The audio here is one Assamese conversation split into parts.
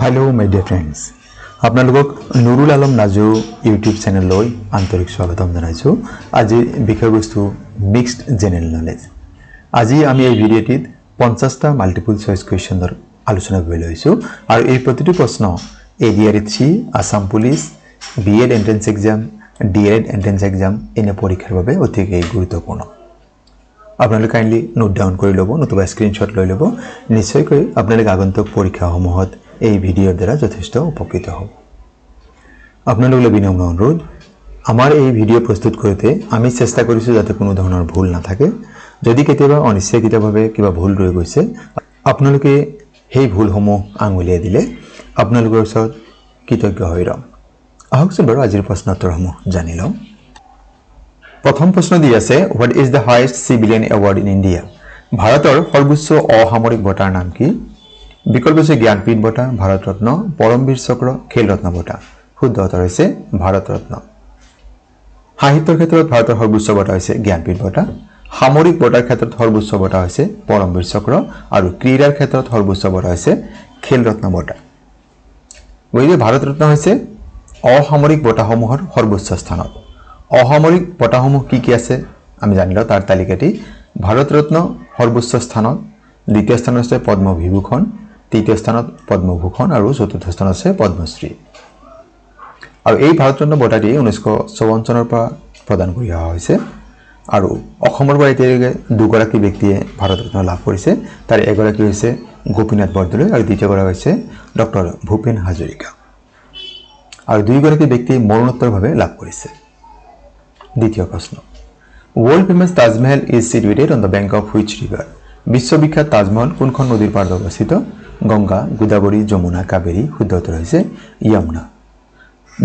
Hello my dear friends. আপোনালোকক নুৰুল আলম নাজু ইউটিউব চেনেললৈ আন্তৰিক স্বাগতম জনাইছো। আজি বিষয়বস্তু মিক্সড জেনাৰেল নলেজ। আজি আমি এই ভিডিঅ'টিত 50টা মাল্টিপল চয়েস কোৱেশ্চনৰ আলোচনা কৰিব লৈছো আৰু এই প্ৰতিটো প্ৰশ্ন ADRE3 Assam police BEd entrance exam DEd entrance exam এনে পৰীক্ষাৰ বাবে অতিকৈ গুৰুত্বপূৰ্ণ। আপোনালোকে কাইন্ডলি নোট ডাউন কৰি ল'ব নতুবা স্ক্ৰিনশ্বট লৈ ল'ব। নিশ্চয়কৈ আপোনালোকে আগন্তুক পৰীক্ষাসমূহত এই ভিডিঅ'ৰ দ্বাৰা যথেষ্ট উপকৃত হ'ব। আপোনালোকলৈ বিনম্ৰ অনুৰোধ, আমাৰ এই ভিডিঅ' প্ৰস্তুত কৰোঁতে আমি চেষ্টা কৰিছোঁ যাতে কোনো ধৰণৰ ভুল নাথাকে। যদি কেতিয়াবা অনিচ্ছাকৃতভাৱে কিবা ভুল ৰৈ গৈছে আপোনালোকে সেই ভুলসমূহ আঙুলিয়াই দিলে আপোনালোকৰ ওচৰত কৃতজ্ঞ হৈ ৰম। আহকচোন বাৰু আজিৰ প্ৰশ্নোত্তৰসমূহ জানি লওঁ। প্ৰথম প্ৰশ্ন দি আছে, what is the highest civilian award in India? ভাৰতৰ সৰ্বোচ্চ অসামৰিক বঁটাৰ নাম কি? বিকল্প হৈছে জ্ঞানপীঠ বঁটা, ভাৰত ৰত্ন, পৰমবীৰ চক্ৰ, খেল ৰত্ন বঁটা। শুদ্ধ উত্তৰ হৈছে ভাৰত ৰত্ন। সাহিত্যৰ ক্ষেত্ৰত ভাৰতৰ সৰ্বোচ্চ বঁটা হৈছে জ্ঞানপীঠ বঁটা, সামৰিক বঁটাৰ ক্ষেত্ৰত সৰ্বোচ্চ বঁটা হৈছে পৰমবীৰ চক্ৰ আৰু ক্ৰীড়াৰ ক্ষেত্ৰত সৰ্বোচ্চ বঁটা হৈছে খেল ৰত্ন বঁটা। গতিকে ভাৰত ৰত্ন হৈছে অসামৰিক বঁটাসমূহৰ সৰ্বোচ্চ স্থানত। অসামৰিক বঁটাসমূহ কি আছে আমি জানিলোঁ তাৰ তালিকাটি। ভাৰত ৰত্ন সৰ্বোচ্চ স্থানত, দ্বিতীয় স্থানত আছে পদ্মবিভূষণ, তৃতীয় স্থানত পদ্মভূষণ আৰু চতুৰ্থ স্থানত আছে পদ্মশ্ৰী। আৰু এই ভাৰত ৰত্ন বঁটাটি 1954 চনৰ পৰা প্ৰদান কৰি অহা হৈছে আৰু অসমৰ পৰা এতিয়ালৈকে দুগৰাকী ব্যক্তিয়ে ভাৰত ৰত্ন লাভ কৰিছে। তাৰ এগৰাকী হৈছে গোপীনাথ বৰদলৈ আৰু দ্বিতীয়গৰাকী হৈছে ডক্টৰ ভূপেন হাজৰিকা। আৰু দুইগৰাকী ব্যক্তি মৰণোত্তৰভাৱে লাভ কৰিছে। দ্বিতীয় প্ৰশ্ন, world famous Taj Mahal is situated on the bank of which river? বিশ্ববিখ্যাত তাজমহল কোনখন নদীৰ পাৰত অৱস্থিত? গংগা, গোদাবৰী, যমুনা, কাবেৰী। শুদ্ধ উত্তৰ হৈছে যমুনা।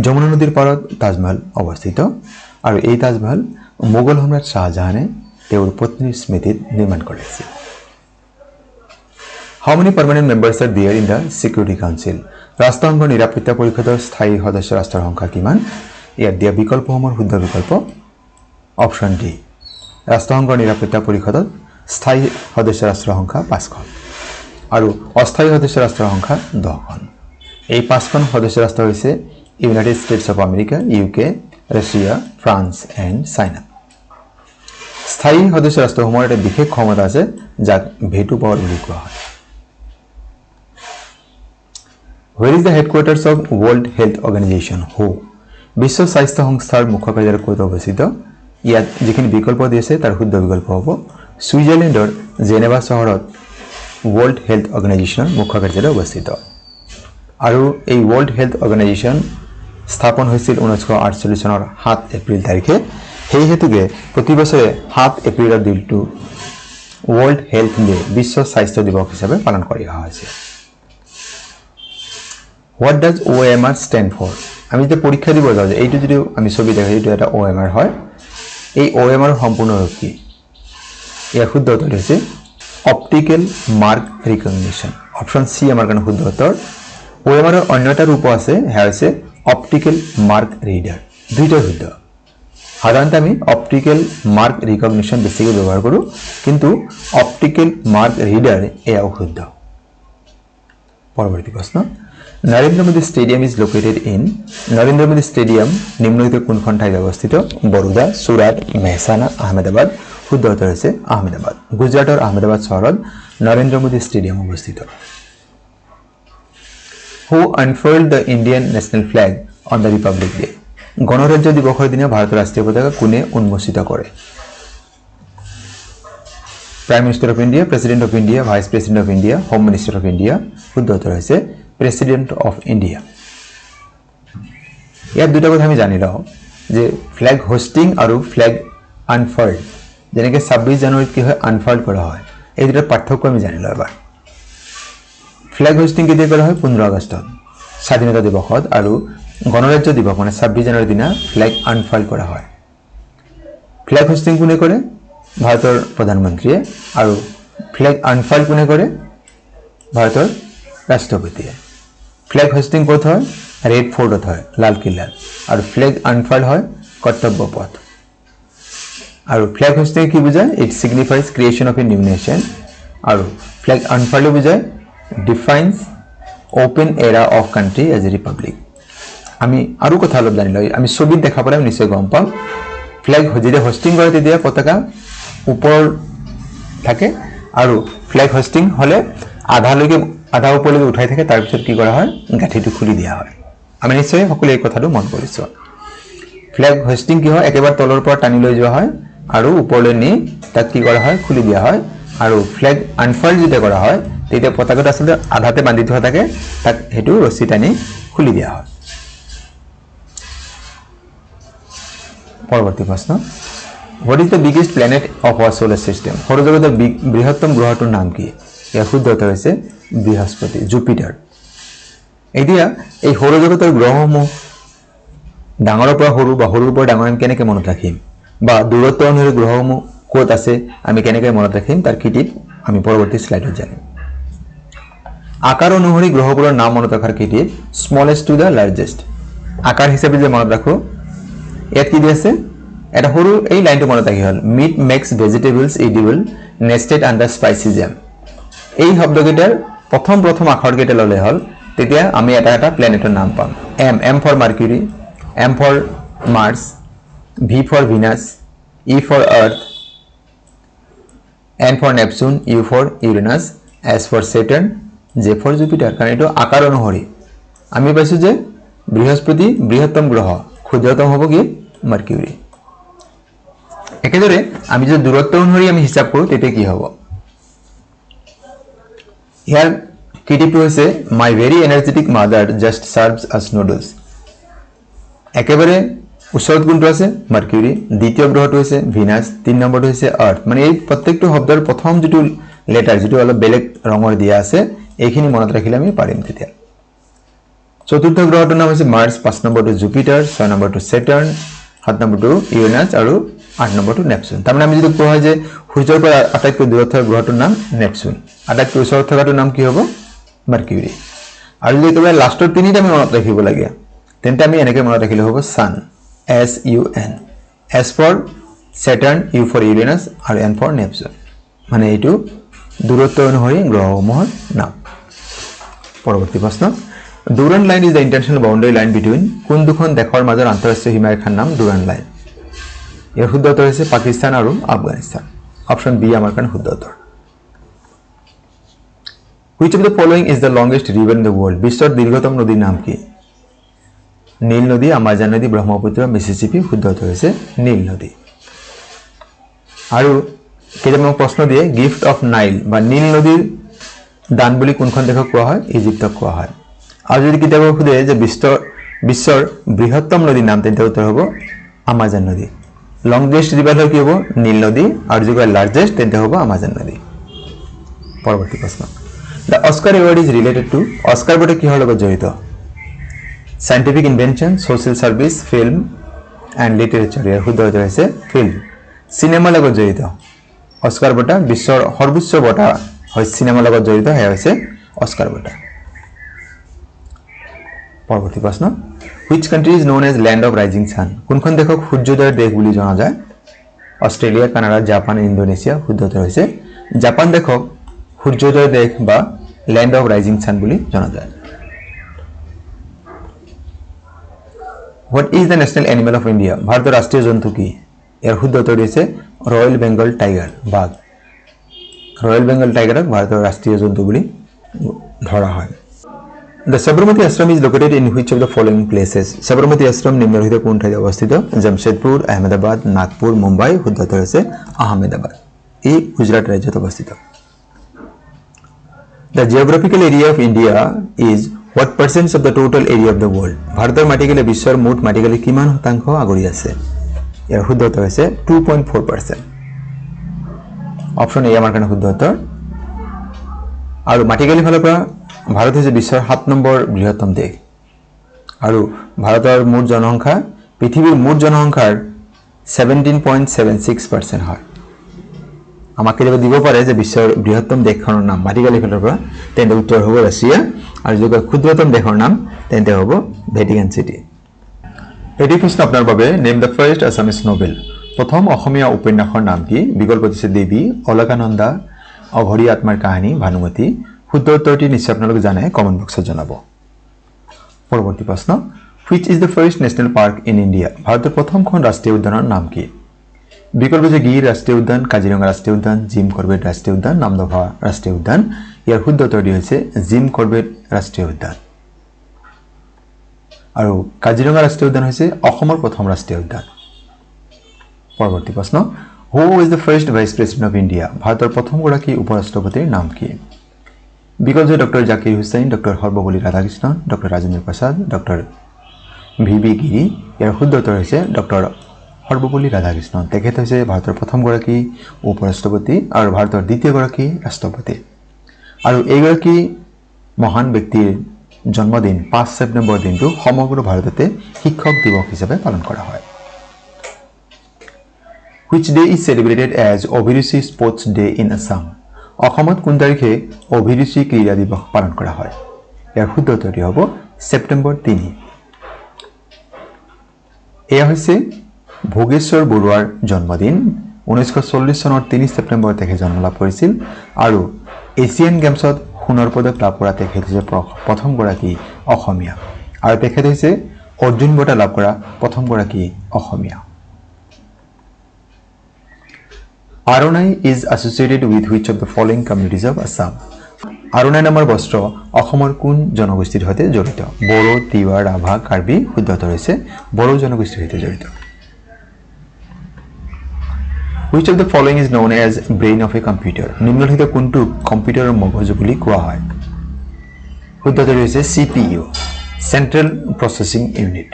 যমুনা নদীৰ পাৰত তাজমহল অৱস্থিত আৰু এই তাজমহল মোগল সম্ৰাট শাহজাহানে তেওঁৰ পত্নীৰ স্মৃতিত নিৰ্মাণ কৰিছিল। How many permanent members are there in the security council? ৰাষ্ট্ৰসংঘৰ নিৰাপত্তা পৰিষদৰ স্থায়ী সদস্য ৰাষ্ট্ৰৰ সংখ্যা কিমান? ইয়াত দিয়া বিকল্পসমূহৰ শুদ্ধ বিকল্প অপশ্যন ডি। ৰাষ্ট্ৰসংঘৰ নিৰাপত্তা পৰিষদত স্থায়ী সদস্য ৰাষ্ট্ৰৰ সংখ্যা 5খন আৰু অস্থায়ী সদস্য ৰাষ্ট্ৰৰ সংখ্যা 10খন। এই 5খন সদস্য ৰাষ্ট্ৰ হৈছে United states of America, UK, Russia, France and China. স্থায়ী সদস্য ৰাষ্ট্ৰসমূহৰ এটা বিশেষ ক্ষমতা আছে যাক ভেটো পাৱাৰ বুলি কোৱা হয়। Where is the headquarters of World Health Organization? WHO? বিশ্ব স্বাস্থ্য সংস্থাৰ মুখ্য কাৰ্যালয় ক'ত অৱস্থিত? ইয়াত যিখিনি বিকল্প দিছে তাৰ শুদ্ধ বিকল্প হ'ব ছুইজাৰলেণ্ডৰ জেনেভা চহৰত ৱৰ্ল্ড হেল্থ অৰ্গেনাইজেশ্যনৰ মুখ্য কাৰ্যালয় অৱস্থিত। আৰু এই ৱৰ্ল্ড হেল্থ অৰ্গেনাইজেশ্যন স্থাপন হৈছিল 1948 চনৰ 7 এপ্ৰিল তাৰিখে। সেই হেতুকে প্ৰতি বছৰে 7 এপ্ৰিলৰ দিনটো ৱৰ্ল্ড হেল্থ ডে বিশ্ব স্বাস্থ্য দিৱস হিচাপে পালন কৰি অহা হৈছে। What does OMR stand for? আমি যেতিয়া পৰীক্ষা দিব যাওঁ এইটো যদি আমি ছবি দেখোঁ এইটো এটা OMR হয়। এই OMR সম্পূৰ্ণ ৰূপ কি? ইয়াৰ শুদ্ধ উত্তৰ হৈছে optical mark recognition. Option C আমাৰ কাৰণে শুদ্ধ উত্তৰ। OMR অন্য এটা ৰূপ আছে, সেয়া হৈছে অপটিকেল মাৰ্ক ৰিডাৰ। দুইটা শুদ্ধ। সাধাৰণতে আমি অপটিকেল মাৰ্ক ৰিকগনিশ্যন বেছিকৈ ব্যৱহাৰ কৰোঁ, কিন্তু অপটিকেল মাৰ্ক ৰিডাৰ এয়াও শুদ্ধ। পৰৱৰ্তী প্ৰশ্ন, Narendra Modi stadium is located in? Narendra Modi stadium নিম্নলিখিত কোনখন ঠাইত অৱস্থিত? বৰোদা, চুৰাট, মেহসানা, আহমেদাবাদ। শুদ্ধ উত্তৰ হৈছে আহমেদাবাদ। গুজৰাটৰ আহমেদাবাদ চহৰত নৰেন্দ্ৰ মোদী ষ্টেডিয়াম অৱস্থিত। Who unfurled the Indian national flag on the Republic Day? গণৰাজ্য দিৱসৰ দিনা ভাৰতৰ ৰাষ্ট্ৰীয় পতাকা কোনে উন্মোচিত কৰে? Prime minister of India, president of India, vice president of India, home minister of India. শুদ্ধ উত্তৰ হৈছে প্ৰেচিডেণ্ট অফ ইণ্ডিয়া। ইয়াত দুটা কথা আমি জানি লওঁ যে ফ্লেগ হোষ্টিং আৰু ফ্লেগ আনফাৰ্ল্ড। যেনেকৈ 26 জানুৱাৰীত কি হয় আনফাৰ্ল্ড কৰা হয়, এই দুটাৰ পাৰ্থক্য আমি জানি লওঁ এবাৰ। ফ্লেগ হোষ্টিং কেতিয়া কৰা হয়? 15 আগষ্টত স্বাধীনতা দিৱসত, আৰু গণৰাজ্য দিৱস মানে 26 জানুৱাৰীৰ দিনা ফ্লেগ আনফাৰ্ল্ড কৰা হয়। ফ্লেগ হোষ্টিং কোনে কৰে? ভাৰতৰ প্ৰধানমন্ত্ৰীয়ে। আৰু ফ্লেগ আনফাৰ্ল্ড কোনে কৰে? ভাৰতৰ ৰাষ্ট্ৰপতিয়ে। ফ্লেগ হোষ্টিং ক'ত হয়? ৰেড ফৰ্টত হয়, লালকিল্লাত। আৰু ফ্লেগ আনফাৰ্ল্ড হয় কৰ্তব্য পথ। আৰু ফ্লেগ হোষ্টিং কি বুজায়? It signifies creation of a new nation. আৰু ফ্লেগ আনফাৰ্ল্ডো বুজায় defines open era of country as a republic. আমি আৰু কথা অলপ জানি লওঁ আমি ছবিত দেখা পালে নিশ্চয় গম পাম ফ্ল্যাগ যেতিয়া হোষ্টিং কৰে তেতিয়া পতাকা ওপৰ থাকে আৰু ফ্ল্যাগ হোষ্টিং হলে আধা ওপৰলৈকে উঠাই থাকে তাৰ পিছত কি কৰা হয় গাঠিটো খুলি দিয়া হয় আমি নিশ্চয় সকলো এই কথাটো মন কৰিছো ফ্ল্যাগ হোষ্টিং কি হয় একেবাৰে তলৰ পৰা টানি লৈ যোৱা হয় আৰু ওপৰলৈ নি তাক কি কৰা হয় খুলি দিয়া হয় আৰু ফ্ল্যাগ আনফাল্ড যেতিয়া কৰা হয় তেতিয়া পতাকাটো আসলে আধাতে বান্ধি থোৱা থাকে তাক হেতু ৰছী টানি খুলি দিয়া হয় পৰৱৰ্তী প্ৰশ্ন What is the biggest planet of our solar system? সৌৰজগতৰ বৃহত্তম গ্ৰহটোৰ নাম কি? ইয়াৰ শুদ্ধ উত্তৰ হৈছে বৃহস্পতি জুপিটাৰ। এতিয়া এই সৌৰজগতৰ গ্ৰহসমূহ ডাঙৰৰ পৰা সৰু বা সৰুৰ পৰা ডাঙৰ আমি কেনেকৈ মনত ৰাখিম বা দূৰত্ব অনুসৰি গ্ৰহসমূহ ক'ত আছে আমি কেনেকৈ মনত ৰাখিম তাৰ কৃতিত আমি পৰৱৰ্তী স্লাইডত জানিম। আকাৰ অনুসৰি গ্ৰহবোৰৰ নাম মনত ৰখাৰ কৃতিত স্মলেষ্ট টু দ্য লাৰ্জেষ্ট আকাৰ হিচাপে যে মনত ৰাখো ইয়াত কি আছে এটা সৰু এই লাইনটো মনত ৰাখি হল meat makes vegetables edible nested under spicy jam এই শব্দকেইটাৰ প্ৰথম আখৰ কেইটা ললে হল তেতিয়া আমি এটা প্ল্যানেটৰ নাম পাম M for Mercury M for Mars V for Venus E for Earth N for Neptune U for Uranus S for Saturn J for Jupiter কাৰণ এইটো আকাৰ অনুসৰি আমি পাইছো যে বৃহস্পতি বৃহত্তম গ্ৰহ ক্ষুদ্ৰতম হ'ব কি মাৰ্কুৰী একেদৰে আমি যদি দূৰত্ব অনুসৰি আমি হিসাব কৰো তেতিয়া কি হ'ব ইয়াৰ কৃতিটো হৈছে মাই ভেৰি এনাৰ্জেটিক মাদাৰ জাস্ট সাৰ্ভস আস নুডলস একেবাৰে ওচৰত কোনটো আছে মাৰ্কুৰী দ্বিতীয় গ্ৰহটো হৈছে ভিনাস 3 নম্বৰটো হৈছে আৰ্থ মানে এই প্ৰত্যেকটো শব্দৰ প্ৰথম যেটো লেটাৰ যেটো অলপ বেলেগ ৰঙৰ দিয়া আছে এইখিনি মনত ৰাখিলে আমি পাৰিম তেতিয়া চতুৰ্থ গ্ৰহটোৰ নাম হৈছে মাৰ্স 5 নম্বৰটো জুপিটাৰ 6 নম্বৰটো সেটাৰ্ন 7 নম্বৰটো ইউৰেনাস আৰু 8 নম্বৰটো নেপচুন তাৰমানে আমি যদি কোৱা হয় যে সূৰ্যৰ পৰা আটাইতকৈ দূৰত থকা গ্ৰহটোৰ নাম নেপচুন আটাইতকৈ ওচৰত থকাটোৰ নাম কি হ'ব মাৰ্কুৰী আৰু যদি একেবাৰে লাষ্টৰ তিনিটা আমি মনত ৰাখিব লাগে তেন্তে আমি এনেকৈ মনত ৰাখিলে হ'ব সান S U N S for Saturn U for Uranus আৰু N for Neptune মানে এইটো দূৰত্ব অনুসৰি গ্ৰহসমূহৰ নাম পৰৱৰ্তী প্ৰশ্ন Durant line is the international boundary line between কোন দুখন দেশৰ মাজৰ আন্তঃৰাষ্ট্ৰীয় সীমা ৰেখাৰ নাম ডুৰাণ্ট লাইন ইয়াৰ শুদ্ধ উত্তৰ হৈছে পাকিস্তান আৰু আফগানিস্তান অপচন বি আমাৰ কাৰণে শুদ্ধ উত্তৰ Which of the following is the longest river in the world বিশ্বৰ দীৰ্ঘতম নদীৰ নাম কি নীল নদী আমাজন নদী ব্ৰহ্মপুত্ৰ মিছিছিপি শুদ্ধ উত্তৰ হৈছে নীল নদী আৰু কেতিয়াবা প্ৰশ্ন দিয়ে গিফট অফ নাইল বা নীল নদীৰ দান বুলি কোনখন দেশক কোৱা হয় ইজিপ্তক কোৱা হয় আৰু যদি কেতিয়াবা সুধে যে বিশ্বৰ বৃহত্তম নদীৰ নাম তেন্তে উত্তৰ হ'ব আমাজন নদী লংগেষ্ট ৰিভাৰ হয় কি হ'ব নীল নদী আৰু যদি লাৰ্জেষ্ট তেন্তে হ'ব আমাজন নদী পৰৱৰ্তী প্ৰশ্ন The Oscar award is related to Oscar বঁটা কিহৰ লগত জড়িত Scientific invention, social service, film and literature ইয়াৰ শুদ্ধ উত্তৰ হৈছে film সিনেমা লগত জড়িত অস্কাৰ বঁটা বিশ্বৰ সৰ্বোচ্চ বঁটা হয় সিনেমা লগত জড়িত হেয়া হৈছে অস্কাৰ বঁটা পৰৱৰ্তী প্ৰশ্ন Which country is known as land of rising sun কোনখন দেশক সূৰ্যোদয়ৰ দেশ বুলি জনা যায় অষ্ট্ৰেলিয়া কানাডা জাপান ইন্দোনেছিয়া শুদ্ধ উত্তৰ হৈছে জাপান দেশক সূৰ্যোদয়ৰ দেশ বা land of rising sun বুলি জনা যায় What is the national animal of India ভাৰতৰ ৰাষ্ট্ৰীয় জন্তু কি ইয়াৰ শুদ্ধ উত্তৰ হৈছে ৰয়েল বেংগল টাইগাৰ বাঘ ৰয়েল বেংগল টাইগাৰক ভাৰতৰ ৰাষ্ট্ৰীয় জন্তু বুলি ধৰা হয় The Sabarmati Ashram is located in which of the following places Sabarmati Ashram নিম্নলিখিত কোন ঠাইত অৱস্থিত জামশেদপুৰ আহমেদাবাদ নাগপুৰ মুম্বাই শুদ্ধ উত্তৰ হৈছে আহমেদাবাদ এই গুজৰাট ৰাজ্যত অৱস্থিত The geographical area of India is what percent of the total area of the world ভাৰতৰ মাটিকালি বিশ্বৰ মুঠ মাটিকালি কিমান শতাংশ আগুৰি আছে ইয়াৰ শুদ্ধ উত্তৰ হৈছে 2.4% অপচন এ আমাৰ কাৰণে শুদ্ধ উত্তৰ আৰু মাটিকালি ফালৰ পৰা ভাৰত হৈছে বিশ্বৰ 7 নম্বৰ বৃহত্তম দেশ আৰু ভাৰতৰ মুঠ জনসংখ্যা পৃথিৱীৰ মুঠ জনসংখ্যাৰ 17.76% হয় আমাক কেতিয়াবা দিব পাৰে যে বিশ্বৰ বৃহত্তম দেশখনৰ নাম মাটিকালি ফালৰ পৰা তেন্তে উত্তৰ হ'ব ৰাছিয়া আৰু যদি ক্ষুদ্ৰতম দেশৰ নাম তেন্তে হ'ব ভেটিকান সিটি এটি প্ৰশ্ন আপোনাৰ বাবে name the first Assamese Nobel প্ৰথম অসমীয়া উপন্যাসৰ নাম কি বিকল্প হৈছে দেৱী অলকানন্দা অঘৰী আত্মাৰ কাহিনী ভানুমতি শুদ্ধ উত্তৰটি নিশ্চয় আপোনালোকে জানে, কমেণ্ট বক্সত জনাব। পৰৱৰ্তী প্ৰশ্ন, which is the first national park in India? ভাৰতৰ প্ৰথমখন ৰাষ্ট্ৰীয় উদ্যানৰ নাম কি? বিকল্প যে গিৰ ৰাষ্ট্ৰীয় উদ্যান, কাজিৰঙা ৰাষ্ট্ৰীয় উদ্যান, জিম কৰবেট ৰাষ্ট্ৰীয় উদ্যান, নামদফা ৰাষ্ট্ৰীয় উদ্যান। ইয়াৰ শুদ্ধ উত্তৰটি হৈছে জিম কৰবেট ৰাষ্ট্ৰীয় উদ্যান। আৰু কাজিৰঙা ৰাষ্ট্ৰীয় উদ্যান হৈছে অসমৰ প্ৰথম ৰাষ্ট্ৰীয় উদ্যান। পৰৱৰ্তী প্ৰশ্ন, who is the first vice president of India? ভাৰতৰ প্ৰথমগৰাকী উপৰাষ্ট্ৰপতিৰ নাম কি? বিকল্প doctor Zakir Hussain, doctor Sarvepalli Radhakrishnan, doctor Rajendra Prasad, doctor V B. Giri. ইয়াৰ শুদ্ধ উত্তৰ হৈছে ডক্টৰ সৰ্বপল্লী ৰাধাকৃষ্ণন। তেখেত হৈছে ভাৰতৰ প্ৰথমগৰাকী উপৰাষ্ট্ৰপতি আৰু ভাৰতৰ দ্বিতীয়গৰাকী ৰাষ্ট্ৰপতি। আৰু এইগৰাকী মহান ব্যক্তিৰ জন্মদিন 5 ছেপ্টেম্বৰ দিনটো সমগ্ৰ ভাৰততে শিক্ষক দিৱস হিচাপে পালন কৰা হয়। Which day is celebrated as অভিৰুচি স্পৰ্টছ ডে ইন আছাম? অসমত কোন তাৰিখে অভিৰুচি ক্ৰীড়া দিৱস পালন কৰা হয়? ইয়াৰ শুদ্ধ উত্তৰটি হ'ব ছেপ্টেম্বৰ 3। এয়া হৈছে ভোগেশ্বৰ বৰুৱাৰ জন্মদিন। 1940 চনৰ 3 ছেপ্টেম্বৰ তেখেত জন্ম লাভ কৰিছিল আৰু এছিয়ান গেমছত সোণৰ পদক লাভ কৰা তেখেত হৈছে প্ৰথমগৰাকী অসমীয়া আৰু তেখেত হৈছে অৰ্জুন বঁটা লাভ কৰা প্ৰথমগৰাকী অসমীয়া। Aronai is associated with which of the following communities of Assam? Aronai নামৰ বস্ত্ৰ অসমৰ কোন জনগোষ্ঠীৰ সৈতে জড়িত? বড়ো, তিৱা, ৰাভা, কাৰ্বি। শুদ্ধ উত্তৰ হৈছে বড়ো জনগোষ্ঠীৰ সৈতে জড়িত। Which of the following is known as brain of a computer? নিম্নলিখিত কোনটোক কম্পিউটাৰৰ মগজু বুলি কোৱা হয়? শুদ্ধ উত্তৰ হৈছে CPU, central processing unit.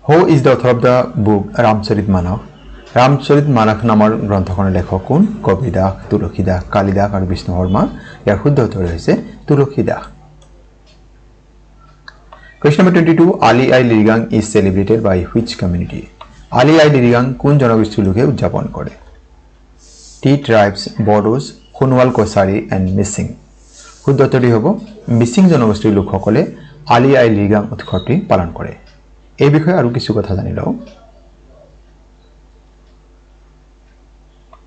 Who is the author of the book Ramcharit Manas? Ramcharit Manas নামৰ গ্ৰন্থখনৰ লেখক কোন? কবি দাস, তুলসী দাস, কালিদাস আৰু বিষ্ণু শৰ্মা। ইয়াৰ শুদ্ধ উত্তৰ হৈছে Tulsi Das. Question number 22, Ali Ai Ligang is celebrated by which community? Ali Ai Ligang কোন জনগোষ্ঠীৰ লোকে উদযাপন কৰে? Tea tribes, Bodos, Sonowal Kachari and Mising. শুদ্ধ উত্তৰটি হ'ব মিচিং জনগোষ্ঠীৰ লোকসকলে আলি আই লিগাং উৎসৱটি পালন কৰে। এই বিষয়ে আৰু কিছু কথা জানি লওঁ।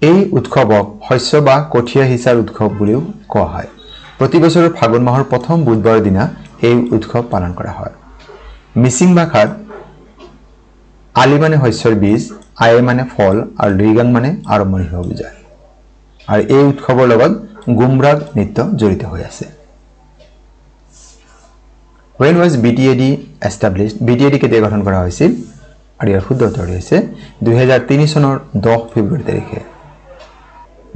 এই উৎসৱক শস্য বা কঠীয়া সিঁচাৰ উৎসৱ বুলিও কোৱা হয়। প্ৰতি বছৰৰ ফাগুন মাহৰ প্ৰথম বুধবাৰৰ দিনা এই উৎসৱ পালন কৰা হয়। মিচিং ভাষাত আলি মানে শস্যৰ বীজ, আই মানে ফল আৰু লিগাং মানে আৰম্ভণি হোৱা বুজায়। আৰু এই উৎসৱৰ লগত গুমৰাগ নৃত্য জড়িত হৈ আছে। When was BTAD established? BTAD কেতিয়া গঠন কৰা হৈছিল? আৰু ইয়াৰ শুদ্ধ উত্তৰ হৈছে 2003 চনৰ 10 ফেব্ৰুৱাৰী তাৰিখে।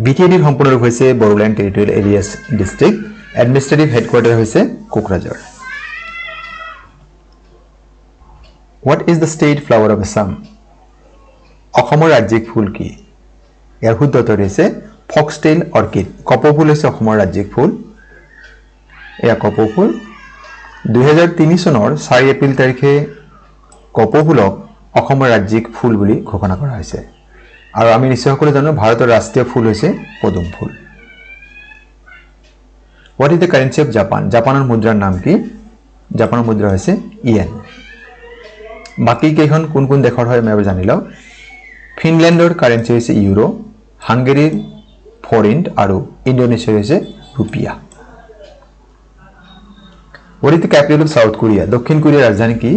BTADৰ সম্পূৰ্ণ ৰূপ হৈছে Bodoland territorial areas district. Administrative headquarter হৈছে Kokrajhar. What is the state flower of Assam? অসমৰ ৰাজ্যিক ফুল কি? ইয়াৰ শুদ্ধ উত্তৰ হৈছে ফক্সটেইল অৰ্কিড। কপৌফুল হৈছে অসমৰ ৰাজ্যিক ফুল। এয়া কপৌফুল। 2003 চনৰ 4 এপ্ৰিল তাৰিখে কপৌফুলক অসমৰ ৰাজ্যিক ফুল বুলি ঘোষণা কৰা হৈছে। আৰু আমি নিশ্চয় সকলোৱে জানো ভাৰতৰ ৰাষ্ট্ৰীয় ফুল হৈছে পদুম ফুল। What is the currency of Japan? জাপানৰ মুদ্ৰাৰ নাম কি? জাপানৰ মুদ্ৰা হৈছে ইয়েন। বাকী কেইখন কোন কোন দেশৰ হয় আমি জানি লওঁ। ফিনলেণ্ডৰ কাৰেন্সি হৈছে ইউৰো, হাংগেৰীৰ ফৰিণ্ট আৰু ইণ্ডোনেছিয়াৰ হৈছে ৰুপিয়া। What is the capital of South Korea? দক্ষিণ কোৰিয়াৰ ৰাজধানী কি?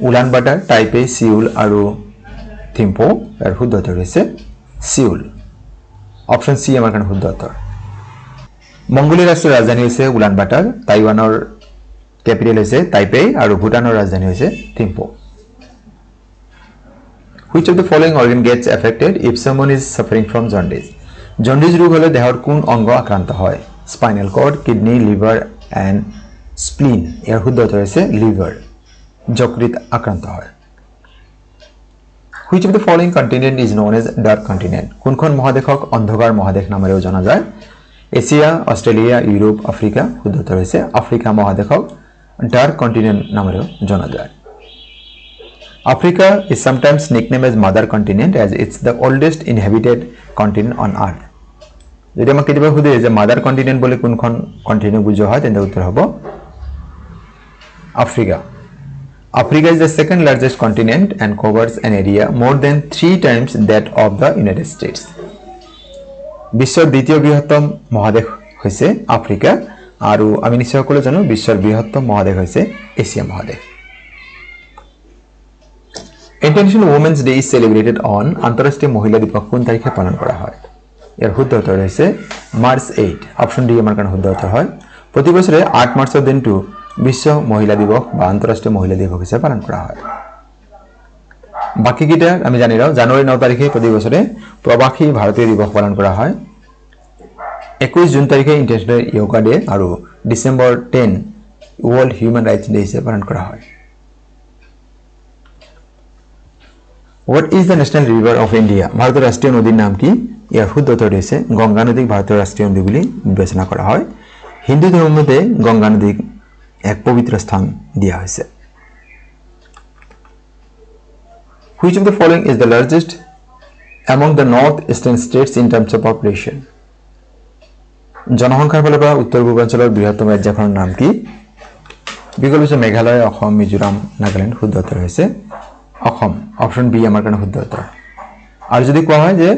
উলান বাটাৰ, টাইপে, সিউল আৰু থিম্পো। ইয়াৰ শুদ্ধ উত্তৰ হৈছে সিউল। অপশ্যন চি আমাৰ কাৰণে শুদ্ধ উত্তৰ। মংগোলিয়াৰ ৰাষ্ট্ৰীয় ৰাজধানী হৈছে উলান বাটাৰ, টাইৱানৰ কেপিটেল হৈছে টাইপে আৰু ভূটানৰ ৰাজধানী হৈছে Thimphu. Which of the following organ gets affected if someone is suffering from jaundice? Jaundice ৰোগ হ'লে দেহৰ কোন অংগ আক্ৰান্ত হয়? Spinal cord, kidney, liver and spleen. ইয়াৰ শুদ্ধ উত্তৰ হৈছে লিভাৰ। যকৃত আক্ৰান্ত হয়। Which of the following continent is known as dark continent? কোনখন মহাদেশক অন্ধকাৰ মহাদেশ নামেৰেও জনা যায়? Asia, Australia, Europe, Africa. শুদ্ধ উত্তৰ হৈছে আফ্ৰিকা মহাদেশক ডাৰ্ক কণ্টিনেণ্ট নামেৰেও জনা যায়। Africa is sometimes nicknamed as mother continent as it's the oldest inhabited continent on earth. যদি আমাক কেতিয়াবা সুধে যে মাদাৰ কণ্টিনেণ্ট বুলি কোনখন কণ্টিনেণ্ট বুজোৱা হয় তেন্তে উত্তৰ হ'ব Africa. Africa is the second largest continent and covers an area more than 3 times that of the United States. বিশ্বৰ দ্বিতীয় বৃহত্তম মহাদেশ হৈছে আফ্ৰিকা আৰু আমি নিশ্চয় সকলো জানো বিশ্বৰ বৃহত্তম মহাদেশ হৈছে এছিয়া মহাদেশ international women's day is celebrated on আন্তঃৰাষ্ট্ৰীয় মহিলা দিৱস কোন তাৰিখে পালন কৰা হয় ইয়াৰ শুদ্ধ উত্তৰ হৈছে মাৰ্চ 8 অপচন ডি আমাৰ কাৰণে শুদ্ধ উত্তৰ হয় প্ৰতি বছৰে 8 মাৰ্চৰ দিনটো বিশ্ব মহিলা দিৱস বা আন্তঃৰাষ্ট্ৰীয় মহিলা দিৱস হিচাপে পালন কৰা হয় বাকি কিটা আমি জানি ৰাও জানুৱাৰী 9 তাৰিখে প্ৰতি বছৰে প্ৰবাসী ভাৰতীয় দিৱস পালন কৰা হয় 21 জুন তাৰিখে ইন্টাৰনেশ্যনেল যোগা ডে আৰু December 10 world human rights day হিচাপে পালন কৰা হয় What is the national river of India? ভারতের রাষ্ট্রীয় নদীর নাম কি? ইয়ার শুদ্ধ উত্তর রয়েছে গঙ্গা নদী ভারতের রাষ্ট্রীয় নদী বলে বিবেচনা করা হয় হিন্দু ধর্মের মধ্যে গঙ্গা নদী এক পবিত্র স্থান দেওয়া হয়েছে Which of the following is the largest among the north-eastern states in terms of population? জনসংখ্যাৰ ফালৰ পৰা উত্তৰ পূৰ্বাঞ্চলৰ বৃহত্তম ৰাজ্যখনৰ নাম কি? বিকল্প হৈছে মেঘালয়, অসম, মিজোৰাম, নাগালেণ্ড শুদ্ধ উত্তৰ হৈছে অসম অপচন বি আমাৰ কাৰণে শুদ্ধ উত্তৰ আৰু যদি কোৱা হয় যে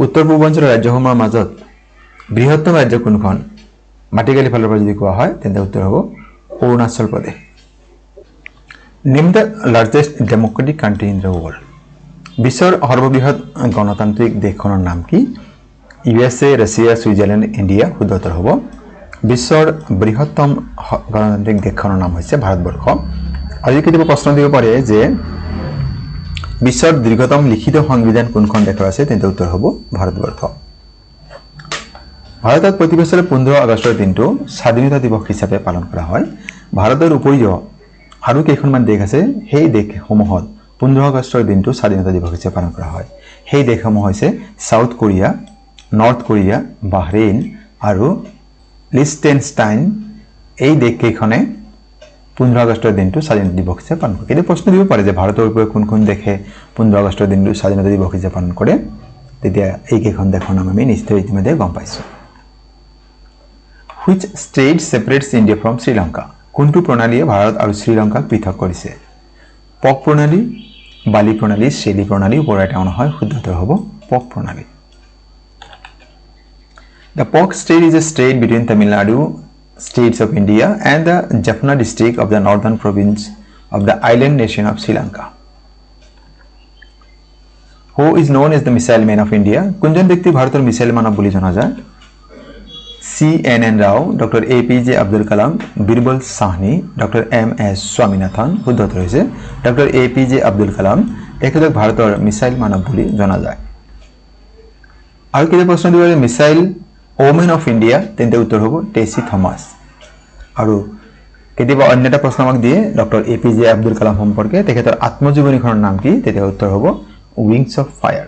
উত্তৰ পূৰ্বাঞ্চলৰ ৰাজ্যসমূহৰ মাজত বৃহত্তম ৰাজ্য কোনখন মাটিকালি ফালৰ পৰা যদি কোৱা হয় তেন্তে উত্তৰ হ'ব Arunachal Pradesh Name the largest democratic country in the world. বিশ্বৰ সৰ্ববৃহৎ গণতান্ত্ৰিক দেশখনৰ নাম কি USA ৰাছিয়া সুইজাৰলেণ্ড ইণ্ডিয়া শুদ্ধ উত্তৰ হ'ব বিশ্বৰ বৃহত্তম গণতান্ত্ৰিক দেশখনৰ নাম হৈছে ভাৰতবৰ্ষ আজি কেতিয়াবা প্ৰশ্ন দিব পাৰে যে বিশ্বৰ দীৰ্ঘতম লিখিত সংবিধান কোনখন দেশৰ আছে তেন্তে উত্তৰ হ'ব ভাৰতবৰ্ষ ভাৰতত প্ৰতি বছৰে 15 আগষ্টৰ দিনটো স্বাধীনতা দিৱস হিচাপে পালন কৰা হয় ভাৰতৰ উপৰিও আৰু কেইখনমান দেশ আছে সেই দেশসমূহত 15 আগষ্টৰ দিনটো স্বাধীনতা দিৱস হিচাপে পালন কৰা হয় সেই দেশসমূহ হৈছে south Korea north Korea Bahrain আৰু লিষ্টেনষ্টাইন এই দেশকেইখনে 15 আগষ্টৰ দিনটো স্বাধীনতা দিৱস হিচাপে পালন কৰে কিন্তু প্ৰশ্ন দিব পাৰে যে ভাৰতৰ উপৰিও কোন কোন দেশে 15 আগষ্টৰ দিনটো স্বাধীনতা দিৱস হিচাপে পালন কৰে তেতিয়া এই কেইখন দেশৰ নাম আমি নিশ্চয় ইতিমধ্যে গম পাইছো Which state separates India from Sri Lanka? কোনটো প্ৰণালীয়ে ভাৰত আৰু শ্ৰীলংকাক পৃথক কৰিছে পক প্ৰণালী বালি প্ৰণালী শেলি প্ৰণালী ওপৰৰ এটা নহয় শুদ্ধ উত্তৰ হ'ব পক প্ৰণালী The Pok state is a state between Tamil Nadu states of India and the Jaffna district of the northern province of the island nation of Sri Lanka. Who is known as the missile man of India? কোনজন ব্যক্তি ভাৰতৰ মিসাইল মানৱ বুলি জনা যায় C.N.N. Rao, Dr. A.P.J. Abdul Kalam, Birbal Sahni, Dr. M.S. Swaminathan, শুদ্ধ উত্তৰ হৈছে Dr. A.P.J. Abdul Kalam, তেখেতক ভাৰতৰ মিসাইল মানৱ বুলি জনা যায় আৰু কেতিয়া প্ৰশ্ন দিব মিসাইল ওমেন অফ ইণ্ডিয়া তেন্তে উত্তৰ হ'ব টেসি থমাস আৰু কেতিয়াবা অন্য এটা প্ৰশ্ন আমাক দিয়ে Dr. A.P.J. Abdul Kalam সম্পৰ্কে তেখেতৰ আত্মজীৱনীখনৰ নাম কি তেতিয়া উত্তৰ হ'ব wings of fire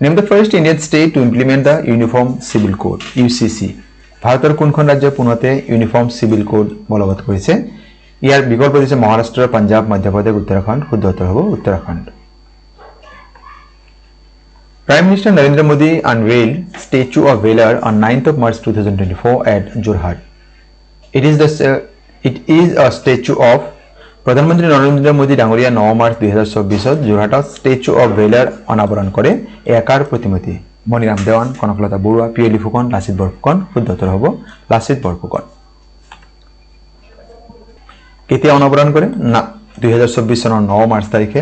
Name the first Indian state to implement the Uniform Civil Code UCC. ভাৰতৰ কোনখন ৰাজ্য পুনতে ইউনিফৰ্ম সিভিল কোড বলবৎ কৰিছে ইয়াৰ বিকল্প হৈছে মহাৰাষ্ট্ৰ পাঞ্জাব মধ্যপ্ৰদেশ উত্তৰাখণ্ড শুদ্ধ উত্তৰ হ'ব Uttarakhand Prime Minister Narendra Modi unveiled Statue of Valor on 9th of March 2024 at Jorhat. It is a statue of প্ৰধানমন্ত্ৰী নৰেন্দ্ৰ মোদী ডাঙৰীয়া 9 মাৰ্চ 2024 যোৰহাটত ষ্টেচু অফ ভেলাৰ অনাবৰণ কৰে একাৰ প্ৰতিমূৰ্তি মণিৰাম দেৱান কনকলতা বৰুৱা পিএলি ফুকন লাচিত বৰফুকন শুদ্ধ উত্তৰ হ'ব লাচিত বৰফুকন কেতিয়া অনাবৰণ কৰে না 2024 চনৰ 9 মাৰ্চ তাৰিখে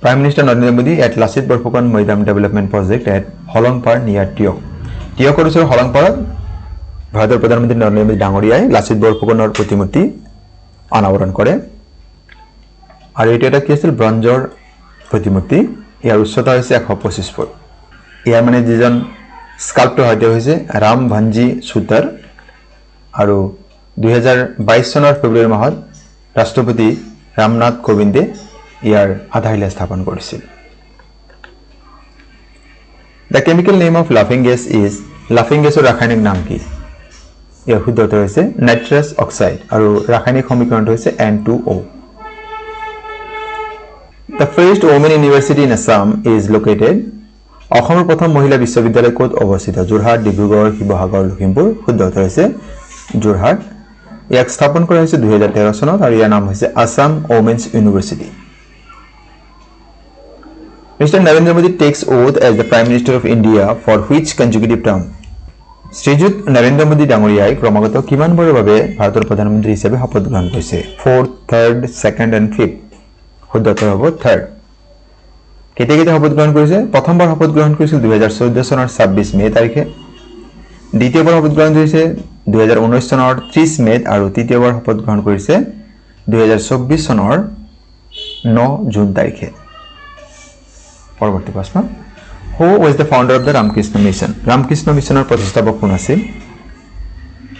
prime minister Narendra Modi at Lachit Borphukan Maidam development project at Holongapar near টিয়কৰ ওচৰৰ হলংপাৰত ভাৰতৰ প্ৰধানমন্ত্ৰী নৰেন্দ্ৰ মোদী ডাঙৰীয়াই লাচিত বৰফুকনৰ প্ৰতিমূৰ্তি অনাবৰণ কৰে আৰু এটা কি আছিল ব্ৰঞ্জৰ প্ৰতিমূৰ্তি ইয়াৰ উচ্চতা হৈছে 125 ফুট ইয়াৰ মানে যিজন স্কাল্পচাৰ হয়তে হৈছে ৰাম ভাঞ্জি সুতাৰ আৰু 2022 চনৰ ফেব্ৰুৱাৰী মাহত ৰাষ্ট্ৰপতি ৰামনাথ কোবিন্দে ইয়াৰ আধাৰশিলা স্থাপন কৰিছিল The chemical name of laughing gas is laughing gasৰ ৰাসায়নিক নাম কি ইয়াৰ শুদ্ধ উত্তৰ হৈছে নাইট্ৰাছ অক্সাইড আৰু ৰাসায়নিক সমীকৰণটো হৈছে N2O The first women university in Assam is located অসমৰ প্ৰথম মহিলা বিশ্ববিদ্যালয় ক'ত অৱস্থিত যোৰহাট ডিব্ৰুগড় শিৱসাগৰ লখিমপুৰ শুদ্ধ উত্তৰ হৈছে যোৰহাট ইয়াক স্থাপন কৰা হৈছে 2013 চনত আৰু ইয়াৰ নাম হৈছে Assam women's university Mr. Narendra Modi takes oath as the Prime Minister of India for which consecutive term? শ্ৰীযুত নৰেন্দ্ৰ মোদী ডাঙৰীয়াই ক্ৰমাগত কিমানবাৰৰ বাবে ভাৰতৰ প্ৰধানমন্ত্ৰী হিচাপে শপত গ্ৰহণ কৰিছে? 4th, 3rd, 2nd and 5th. শুদ্ধ উত্তৰ হ'ব 3rd. কেতিয়া কেতিয়া শপত গ্ৰহণ কৰিছে? প্ৰথমবাৰ শপত গ্ৰহণ কৰিছিল 2014 চনৰ 26 মে তাৰিখে, দ্বিতীয়বাৰ শপত গ্ৰহণ কৰিছে 2019 চনৰ 30 মে আৰু তৃতীয়বাৰ শপত গ্ৰহণ কৰিছে 2024 চনৰ 9 জুন তাৰিখে। পৰৱৰ্তী প্ৰশ্ন, Who was the founder of the Ramakrishna Mission? Ramakrishna Missionৰ প্ৰতিষ্ঠাপক কোন আছিল?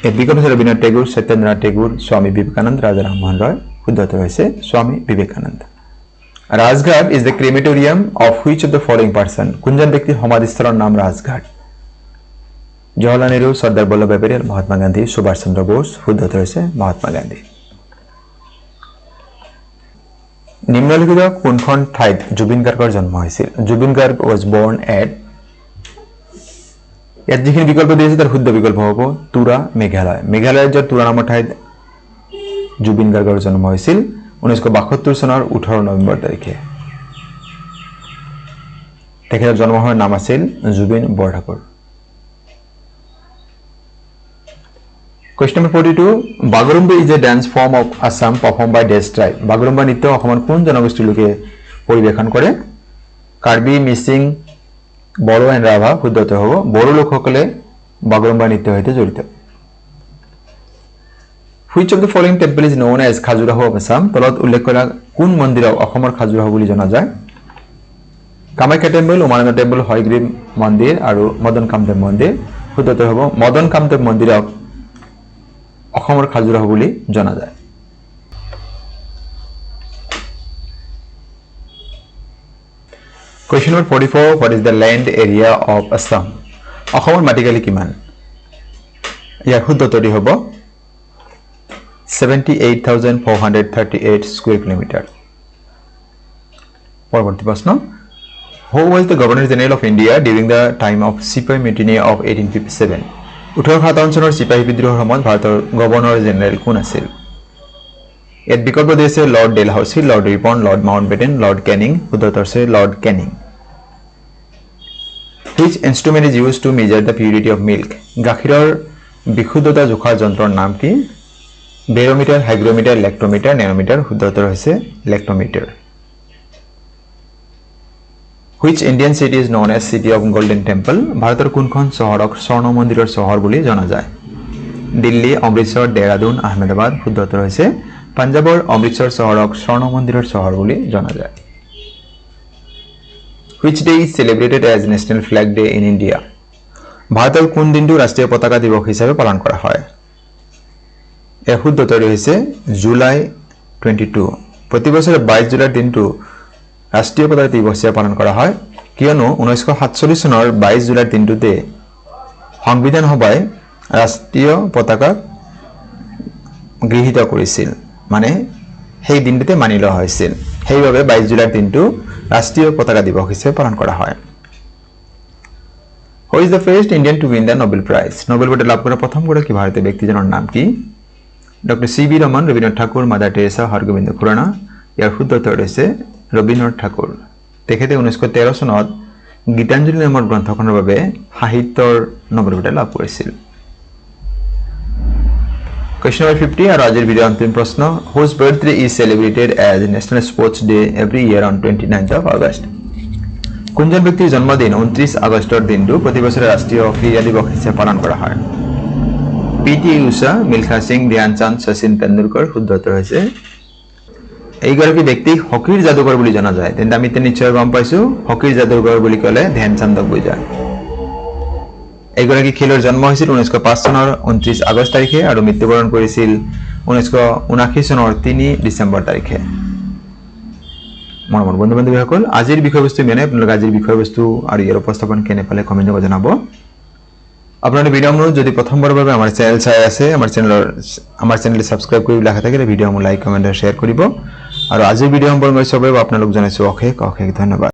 এত বিকল্প আছে ৰবীন্দ্ৰনাথ টেগোৰ, সত্যেন্দ্ৰনাথ টেগোৰ, স্বামী বিবেকানন্দ, ৰাজা ৰামমোহন ৰয়। শুদ্ধ উত্তৰ হৈছে Swami Vivekananda. Rajghat is the crematorium of which of the following person? কোনজন ব্যক্তিৰ সমাধিস্থলৰ নাম ৰাজঘাট? জৱাহৰলাল নেহৰু, চৰ্দাৰ বল্লভভাই পেটেল, মহাত্মা গান্ধী, সুভাষ চন্দ্ৰ বোস। শুদ্ধ উত্তৰ হৈছে মহাত্মা গান্ধী। নিম্নলিখিত কোনখন ঠাইত জুবিন গাৰ্গৰ জন্ম হৈছিল? Zubeen Garg was born at, ইয়াত যিখিনি বিকল্প দিছে তাৰ শুদ্ধ বিকল্প হ'ব তুৰা, মেঘালয়। মেঘালয়ৰ য'ত তুৰা নামৰ ঠাইত জুবিন গাৰ্গৰ জন্ম হৈছিল 1972 চনৰ 18 নৱেম্বৰ তাৰিখে। তেখেতৰ জন্ম হোৱাৰ নাম আছিল Zubeen Borthakur. Question number 42. Bagurumba is a dance form of Assam performed by Desh tribe. Bagurumba নৃত্য অসমৰ কোন জনগোষ্ঠীৰ লোকে পৰিৱেশন কৰে? কাৰ্বি, মিচিং, বড়ো এণ্ড ৰাভা। শুদ্ধ উত্তৰ হ'ব বড়ো লোকসকলে বাগৰুম্বা নৃত্যৰ সৈতে জড়িত। Which of the following temple is known as Khajuraho of Assam? তলত উল্লেখ কৰা কোন মন্দিৰক অসমৰ খাজুৰাহো বুলি জনা যায়? কামাখ্যা টেম্পল, উমানন্দ টেম্পল, হয়গ্ৰীব মন্দিৰ আৰু মদন কামদেৱ মন্দিৰ। শুদ্ধ উত্তৰ হ'ব মদন কামদেৱ মন্দিৰক অসমৰ খাজুৰাহো বুলি জনা যায়। Question number 44. What is the land area of Assam? অসমৰ মাটিকালি কিমান? ইয়াৰ শুদ্ধ উত্তৰটি হ'ব 78,438 স্কুৱেৰ কিলোমিটাৰ। পৰৱৰ্তী প্ৰশ্ন, Who was the Governor General of India during the time of Sipahi Mutiny of 1857? 1857 চনৰ চিপাহী বিদ্ৰোহৰ সময়ত ভাৰতৰ গভৰ্ণৰ জেনেৰেল কোন আছিল? ইয়াত বিকল্প দিছে Lord Dalhousie, Lord Ripon, Lord Mountbatten, Lord Canning. শুদ্ধ উত্তৰ হৈছে Lord Canning. Which instrument is used to measure the purity of milk? গাখীৰৰ বিশুদ্ধতা জোখাৰ যন্ত্ৰৰ নাম কি? Barometer, হাইগ্ৰোমিটাৰ, লেক্টোমিটাৰ, nanometre. শুদ্ধ উত্তৰ হৈছে লেক্টোমিটাৰ। Which Indian city is known as City of Golden Temple? ভাৰতৰ কোনখন চহৰক স্বৰ্ণ মন্দিৰৰ চহৰ বুলি জনা যায়? দিল্লী, অমৃতসৰ, দেহৰাদুন, আহমেদাবাদ। শুদ্ধ উত্তৰ হৈছে পাঞ্জাৱৰ অমৃতসৰ চহৰক স্বৰ্ণ মন্দিৰৰ চহৰ বুলি জনা যায়। Which day is celebrated as National Flag Day in India? ভাৰতৰ কোন দিনটো ৰাষ্ট্ৰীয় পতাকা দিৱস হিচাপে পালন কৰা হয়? এৰ শুদ্ধ উত্তৰটি হৈছে জুলাই 22। প্ৰতি বছৰে 22 জুলাইৰ দিনটো ৰাষ্ট্ৰীয় পতাকা দিৱস হিচাপে পালন কৰা হয়, কিয়নো 1947 চনৰ 22 জুলাইৰ দিনটোতে সংবিধান সভাই ৰাষ্ট্ৰীয় পতাকা গৃহীত কৰিছিল, মানে সেই দিনটোতে মানি লোৱা হৈছিল। সেইবাবে 22 জুলাইৰ দিনটো ৰাষ্ট্ৰীয় পতাকা দিৱস হিচাপে পালন কৰা হয়। Who is the first Indian to win the Nobel Prize? Nobel বঁটা লাভ কৰা প্ৰথমগৰাকী ভাৰতীয় ব্যক্তিজনৰ নাম কি? Doctor C V. Raman, Rabindranath Thakur, Mother Teresa, Hargobind Khurana. ইয়াৰ শুদ্ধ উত্তৰ হৈছে ৰবীন্দ্ৰনাথ ঠাকুৰ। তেখেতে 1913 চনত গীতাঞ্জলি নামৰ গ্ৰন্থখনৰ বাবে সাহিত্যৰ নোবেল বঁটা লাভ কৰিছিল। Question number 50 আৰু আজিৰ ভিডিঅ'ৰ অন্তিম প্ৰশ্ন, whose birthday is celebrated as National Sports Day every year on 29th of August? কোনজন ব্যক্তিৰ জন্মদিন 29 আগষ্টৰ দিনটো প্ৰতি বছৰে ৰাষ্ট্ৰীয় ক্ৰীড়া দিৱস হিচাপে পালন কৰা হয়? পি.টি. উষা, মিলখা সিং, ধ্যান চাঁদ, শচীন তেণ্ডুলকৰ। শুদ্ধ উত্তৰ হৈছে এইগৰাকী ব্যক্তিক হকীৰ যাদুকৰ বুলি জনা যায়। তেন্তে আমি নিশ্চয় গম পাইছো হকীৰ যাদুকৰ বুলি ক'লে ধ্যান চান্দক বুজায়। এইগৰাকী খেলুৱৈৰ জন্ম হৈছিল 1905 চনৰ 29 আগষ্ট তাৰিখে আৰু মৃত্যুবৰণ কৰিছিল 1979 চনৰ 3 ডিচেম্বৰ তাৰিখে। মৰমৰ বন্ধু বান্ধৱীসকল, আজিৰ বিষয়বস্তু মানে আপোনালোকে আজিৰ বিষয়বস্তু আৰু ইয়াৰ উপস্থাপন কেনে পালে কমেণ্ট কৰি জনাব। আপোনালোকে ভিডিঅ' অনুৰোধ যদি প্ৰথমবাৰৰ বাবে আমাৰ চেনেল চাই আছে, আমাৰ চেনেল সাবস্ক্ৰাইব কৰি লেখা থাকিলে ভিডিঅ' লাইক কমেণ্ট আৰু শ্বেয়াৰ কৰিব। আৰু আজিৰ ভিডিঅ' সম্পৰ্কে চবেই আপোনালোক জনাইছো অশেষ অশেষ ধন্যবাদ।